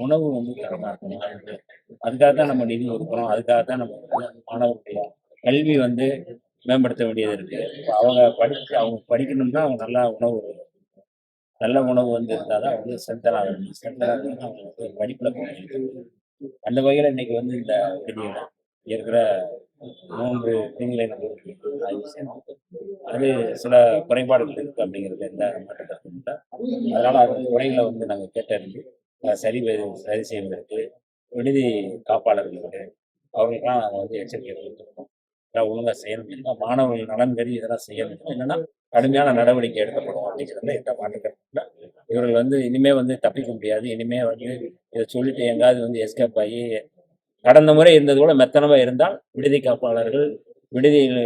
உணவு வந்து தரமா இருக்கணும். அதுக்காக தான் நம்ம நிதி ஒதுக்குறோம். அதுக்காக தான் நம்ம மாணவர்களுடைய கல்வி வந்து மேம்படுத்த வேண்டியது இருக்கு. அவங்க படிக்கணும்னா அவங்க நல்ல உணவு வந்து இருந்தா தான் வந்து ஸ்ட்ரென்த்தன் ஆக முடியும். ஸ்ட்ரென்த்தன் ஆகணும்னா அவங்க வந்து படிப்புல போக முடியும். அந்த வகையில இன்னைக்கு வந்து இந்த விடுதியில இருக்கிற 3 விடுதிகளை நம்ம ஆய்வு செய்யணும். அது சில குறைபாடுகள் இருக்கு அப்படிங்கிறது எந்த மாற்று கருத்தும் இல்ல. அதனால அந்த குறைகளை வந்து நாங்க கேட்டறிஞ்சு சரி செய்வதற்கு விடுதி காப்பாளர்களுக்கு அவங்களுக்கெல்லாம் நாங்கள் வந்து எச்சரிக்கை கொடுத்துருக்கோம். இதெல்லாம் ஒழுங்கா செய்யணும். இல்லைன்னா மாணவர்கள் நலன் கருதி இதெல்லாம் செய்யணும். இல்லைன்னா கடுமையான நடவடிக்கை எடுக்கப்படும் அப்படிங்கிறதுல எந்த மாற்று கருத்தும் இல்ல. இவர்கள் வந்து இனிமே வந்து தப்பிக்க முடியாது. இனிமே வந்து இதை சொல்லிட்டு எங்காவது வந்து எஸ்கேப் ஆகி கடந்த முறை இருந்தது கூட மெத்தனமா இருந்தால் விடுதி காப்பாளர்கள் விடுதியில்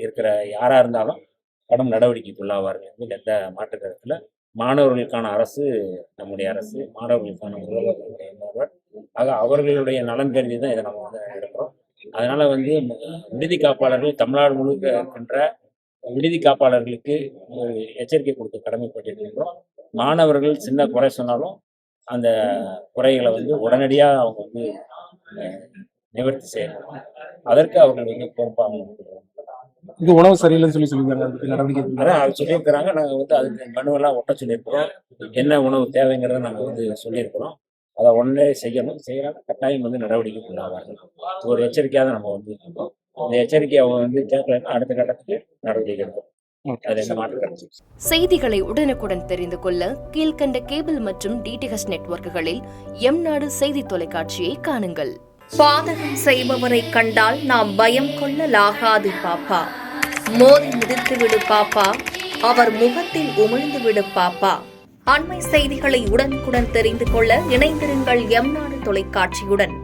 இருக்கிற யாரா இருந்தாலும் கடும் நடவடிக்கைக்குள்ளாவார்கள் என்பதில் எந்த மாற்று கருத்துல. மாணவர்களுக்கான அரசு நம்முடைய அரசு, மாணவர்களுக்கான முதல்வர்களுடைய முதல்வர். ஆக அவர்களுடைய நலன் கருதி தான் இதை நம்ம வந்து எடுக்கிறோம். அதனால வந்து விடுதி காப்பாளர்கள் தமிழ்நாடு முழுக்க இருக்கின்ற விடுதி காப்பாளர்களுக்கு ஒரு எச்சரிக்கை கொடுக்க கடமைப்பட்டிருக்கின்றோம். மாணவர்கள் சின்ன குறை சொன்னாலும் அந்த குறைகளை வந்து உடனடியாக அவங்க வந்து நிவர்த்தி செய்யணும். அதற்கு அவர்கள் வந்து பொறுப்பாக இது உணவு சரியில்லைன்னு சொல்லியிருக்காங்க. அதுக்கு நடவடிக்கை அதான் அது சொல்லியிருக்கிறாங்க. நாங்கள் வந்து அதுக்கு மனுவெல்லாம் ஒட்ட சொல்லியிருக்கிறோம். என்ன உணவு தேவைங்கிறத நாங்கள் வந்து சொல்லியிருக்கிறோம். அதை உடனே செய்யலாம் கட்டாயம் வந்து நடவடிக்கைக்கு உள்ளாவார்கள். ஒரு எச்சரிக்கையாக நம்ம வந்து இருக்கோம். இந்த எச்சரிக்கை அவங்க வந்து கேட்கலன்னா அடுத்த கட்டத்துக்கு நடவடிக்கை எடுக்கும். அது என்ன மாற்று செய்திகளை உடனுக்குடன் தெரிந்து கொள்ள கீழ்கண்ட கேபிள் மற்றும் டிடிஹெச் நெட்வொர்க்குகளில் எம்நாடு செய்தி தொலைக்காட்சியை காணுங்கள். பாதகம் செய்பவரை கண்டால் நாம் பயம் கொள்ளலாகாது பாப்பா. மோதி மிதித்துவிடு பாப்பா, அவர் முகத்தில் உமிழ்ந்து விடு பாப்பா. அண்மை செய்திகளை உடனுக்குடன் தெரிந்து கொள்ள இணைந்திருங்கள் எம்நாடு தொலைக்காட்சியுடன்.